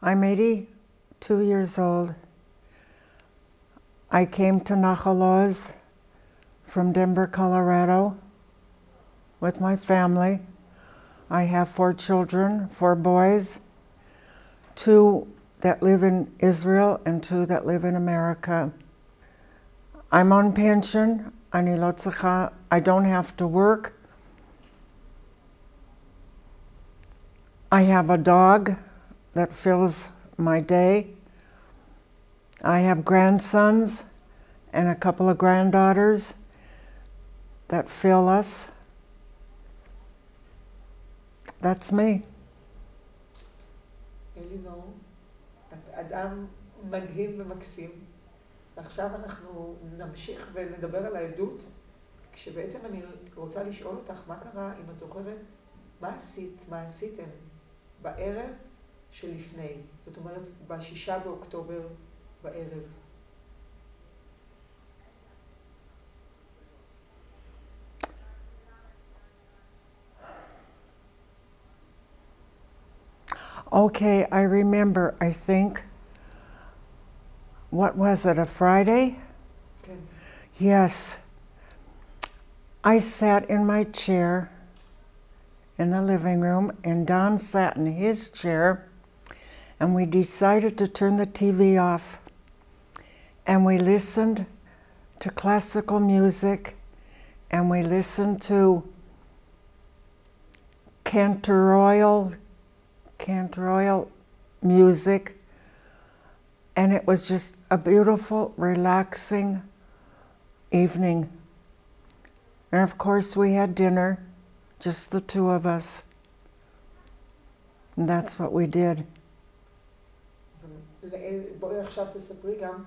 I'm 82 years old. I came to נחל from Denver, Colorado with my family. I have 4 children, 4 boys, 2 that live in Israel and 2 that live in America. I'm on pension. I don't have to work. I have a dog that fills my day. I have grandsons and a couple of granddaughters that fill us. That's me. אלינור, את אדם מדהים ומקסים. ועכשיו אנחנו נמשיך ונדבר על העדות, כשבעצם אני רוצה לשאול אותך מה קרה, אם את זוכרת, מה עשיתם בערב שלפני, זאת אומרת ב6 באוקטובר בערב. Okay, I remember, I think, what was it, a Friday? Okay. Yes. I sat in my chair in the living room, and Don sat in his chair, and we decided to turn the TV off. And we listened to classical music, and we listened to cantorial music, and it was just a beautiful, relaxing evening. And of course we had dinner, just the 2 of us. And that's what we did. בואי עכשיו תספרי גם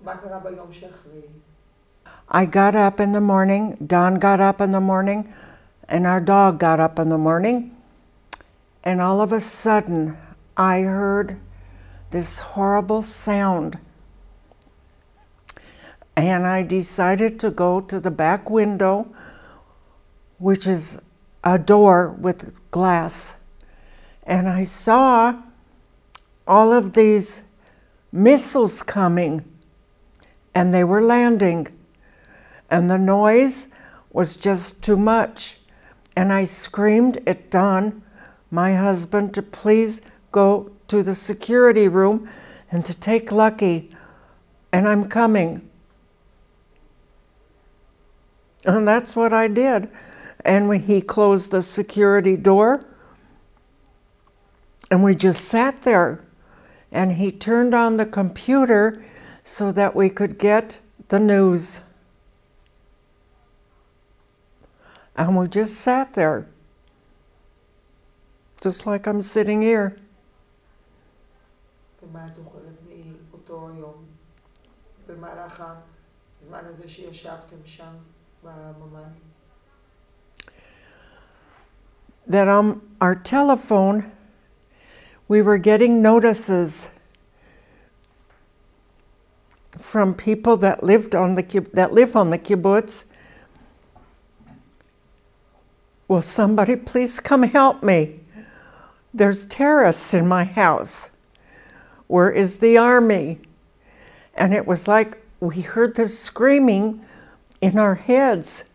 מה קרה ביום שאחרי. I got up in the morning, Don got up in the morning, and our dog got up in the morning. And all of a sudden, I heard this horrible sound. And I decided to go to the back window, which is a door with glass. And I saw all of these missiles coming, and they were landing. And the noise was just too much. And I screamed at Don, my husband, to please go to the security room and to take Lucky, and I'm coming. And that's what I did. And he closed the security door, and we just sat there. And he turned on the computer so that we could get the news. And we just sat there. Just like I'm sitting here. ומה את זוכרת מאותו יום, במהלך הזמן הזה שישבתם שם בממ"ד? That on our telephone, we were getting notices from people that live on the kibbutz. Will somebody please come help me? There's terrorists in my house. Where is the army? And it was like we heard the screaming in our heads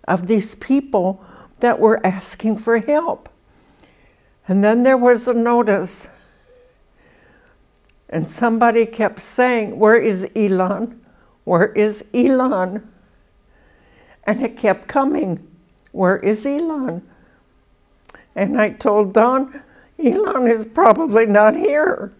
of these people that were asking for help. And then there was a notice, and somebody kept saying, "Where is Elon? Where is Elon?" And it kept coming, "Where is Elon?" And I told Don, Elon is probably not here.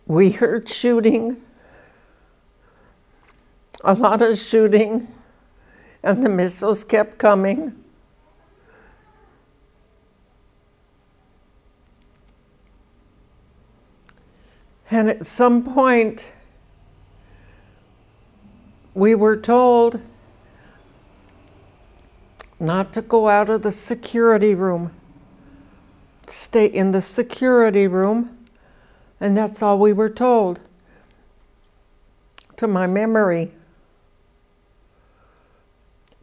We heard shooting, a lot of shooting, and the missiles kept coming. And at some point, we were told not to go out of the security room, stay in the security room, And that's all we were told, to my memory.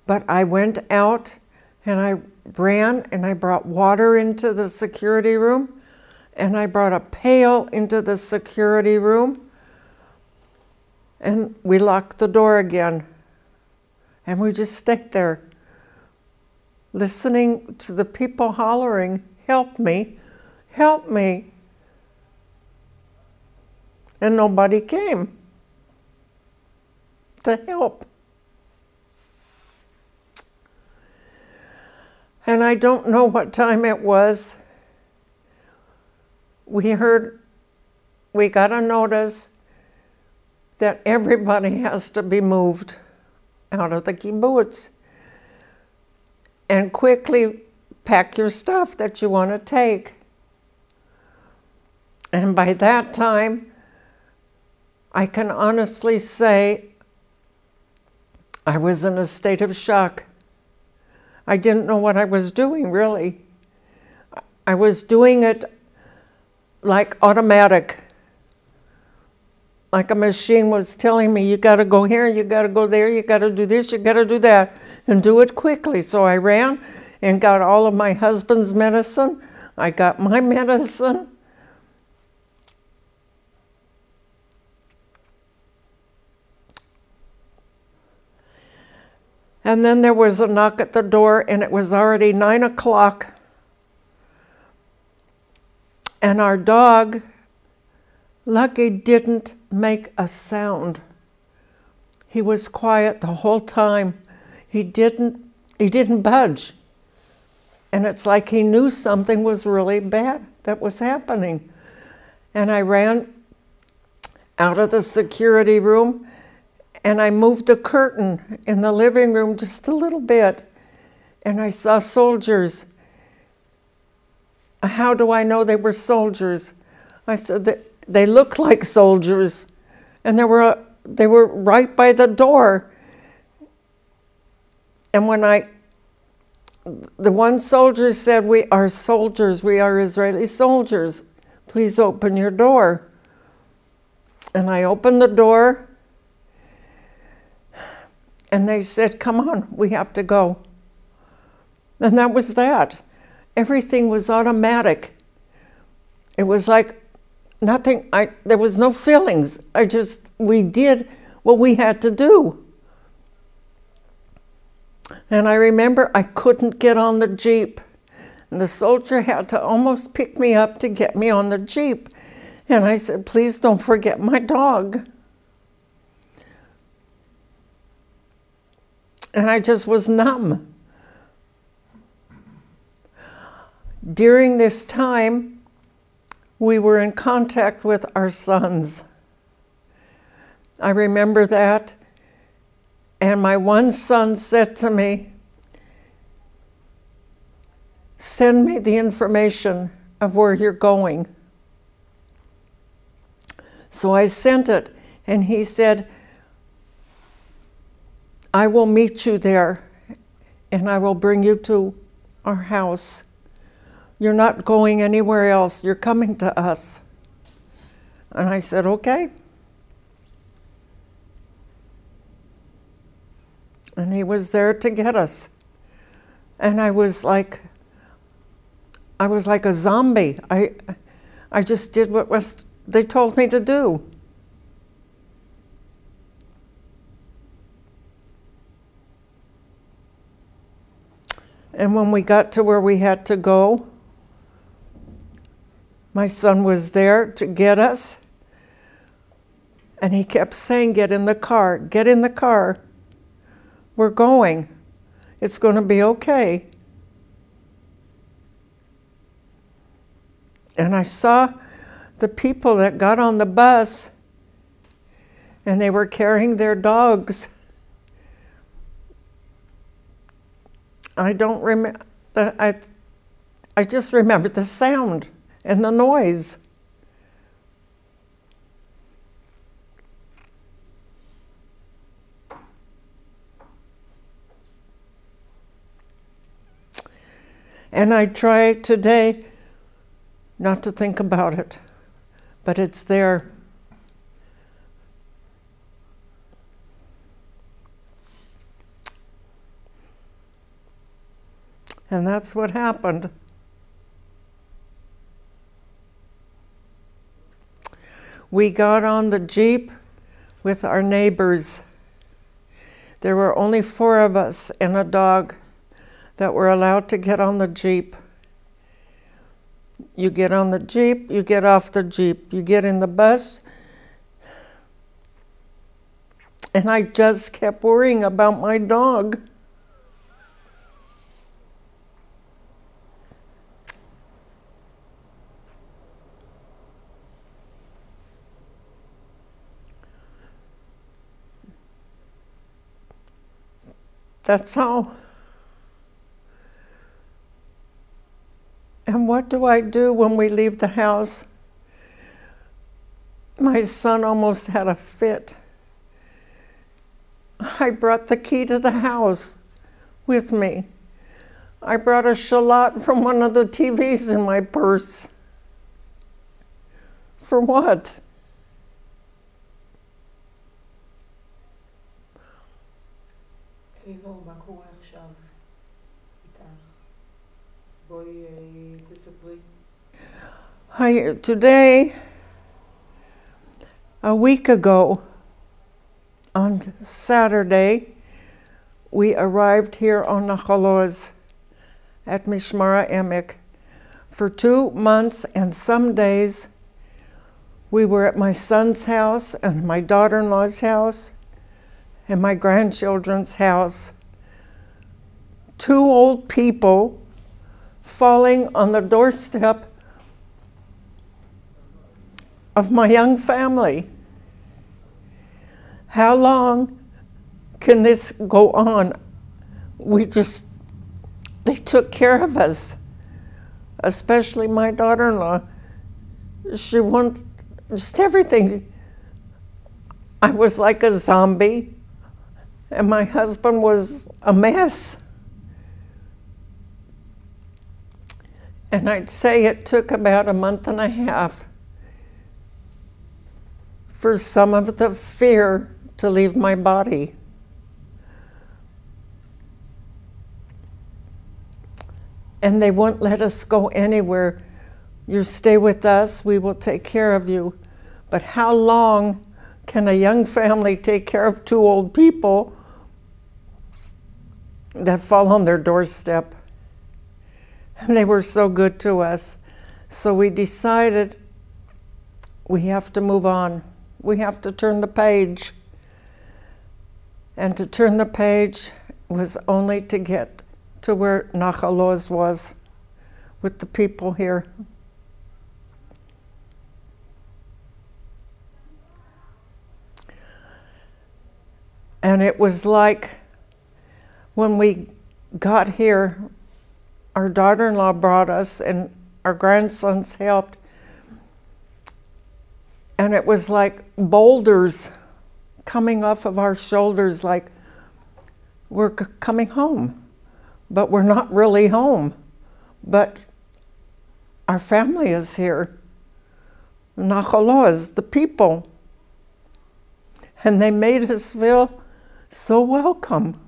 But I went out and I ran and I brought water into the security room and I brought a pail into the security room and we locked the door again. And we just stayed there, listening to the people hollering, "Help me, help me." And nobody came to help. And I don't know what time it was. We got a notice that everybody has to be moved out of the kibbutz and quickly pack your stuff that you want to take. And by that time, I can honestly say I was in a state of shock. I didn't know what I was doing, really. I was doing it like automatic. Like a machine was telling me, you got to go here, you got to go there, you got to do this, you got to do that, and do it quickly. So I ran and got all of my husband's medicine. I got my medicine. And then there was a knock at the door, and it was already 9 o'clock. And our dog, Lucky, didn't make a sound. He was quiet the whole time. He didn't budge. And it's like he knew something was really bad that was happening. And I ran out of the security room, and I moved the curtain in the living room just a little bit, and I saw soldiers. How do I know they were soldiers? I said that they looked like soldiers, and they were right by the door. And when the one soldier said, "We are soldiers, we are Israeli soldiers, please open your door." And I opened the door, and they said, "Come on, we have to go." And that was that. Everything was automatic. It was like nothing, there was no feelings. We did what we had to do. And I remember I couldn't get on the Jeep. And the soldier had to almost pick me up to get me on the Jeep. And I said, "Please don't forget my dog." And I just was numb. During this time, we were in contact with our sons. I remember that. And my one son said to me, "Send me the information of where you're going." So I sent it, and he said, "I will meet you there, and I will bring you to our house. You're not going anywhere else. You're coming to us." And I said, "Okay." And he was there to get us. And I was like a zombie. I just did what they told me to do. And when we got to where we had to go, my son was there to get us. And he kept saying, "Get in the car, get in the car. We're going. It's going to be okay." And I saw the people that got on the bus, and they were carrying their dogs. I don't remember. I just remember the sound and the noise. And I try today not to think about it. but it's there. And that's what happened. We got on the Jeep with our neighbors. There were only 4 of us and a dog that were allowed to get on the Jeep. You get on the Jeep, you get off the Jeep, you get in the bus. And I just kept worrying about my dog. That's all. And what do I do when we leave the house? My son almost had a fit. I brought the key to the house with me. I brought a shallot from one of the TVs in my purse. For what? אלינור, מה קורה עכשיו איתך? בואי תספרי. Today, a week ago, on Saturday, we arrived here on נחל at Mishmara Emek. For 2 months and some days, we were at my son's house and my daughter-in-law's house and my grandchildren's house. 2 old people falling on the doorstep of my young family. How long can this go on? They took care of us, especially my daughter-in-law. She wanted just everything. I was like a zombie, and my husband was a mess. And I'd say it took about a month and a half for some of the fear to leave my body. And they wouldn't let us go anywhere. You stay with us, we will take care of you. But how long can a young family take care of 2 old people that fall on their doorstep? And they were so good to us. So we decided we have to move on. We have to turn the page. And to turn the page was only to get to where נחל was with the people here. And it was like when we got here, our daughter-in-law brought us and our grandsons helped. And it was like boulders coming off of our shoulders, like we're coming home, but we're not really home. But our family is here. נחל is the people. And they made us feel so welcome.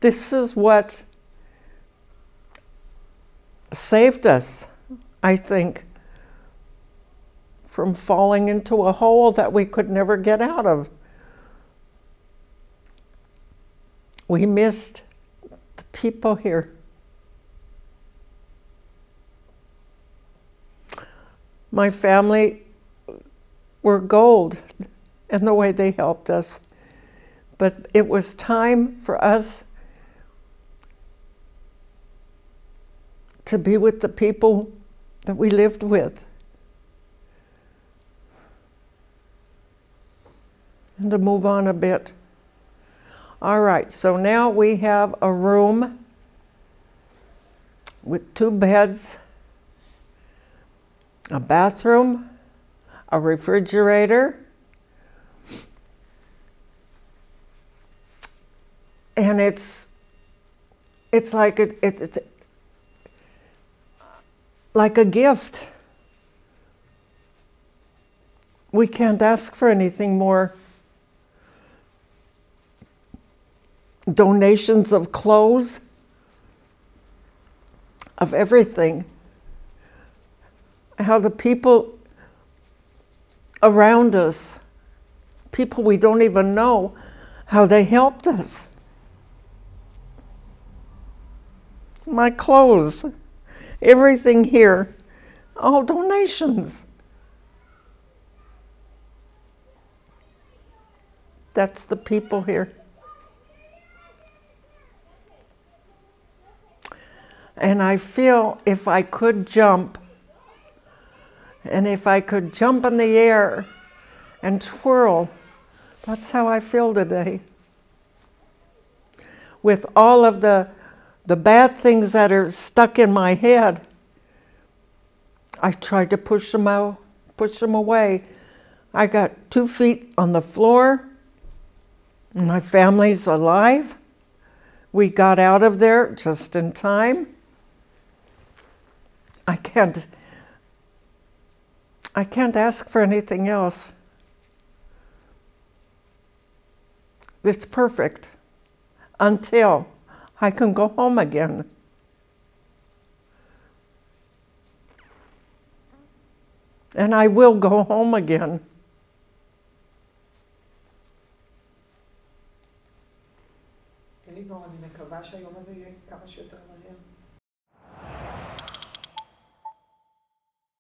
This is what saved us, I think, from falling into a hole that we could never get out of. We missed the people here. My family were gold in the way they helped us. But it was time for us to be with the people that we lived with. And to move on a bit. All right, so now we have a room with 2 beds, a bathroom, a refrigerator, and it's like like a gift. We can't ask for anything more. Donations of clothes, of everything. How the people around us, people we don't even know, how they helped us. My clothes, everything here, all donations. That's the people here. And I feel if I could jump, and if I could jump in the air and twirl, that's how I feel today. With all of the bad things that are stuck in my head, I tried to push them out, push them away. I got 2 feet on the floor. My family's alive. We got out of there just in time. I can't ask for anything else. It's perfect until I can go home again. And I will go home again. אלינור, אני מקווה שהיום הזה יהיה כמה שיותר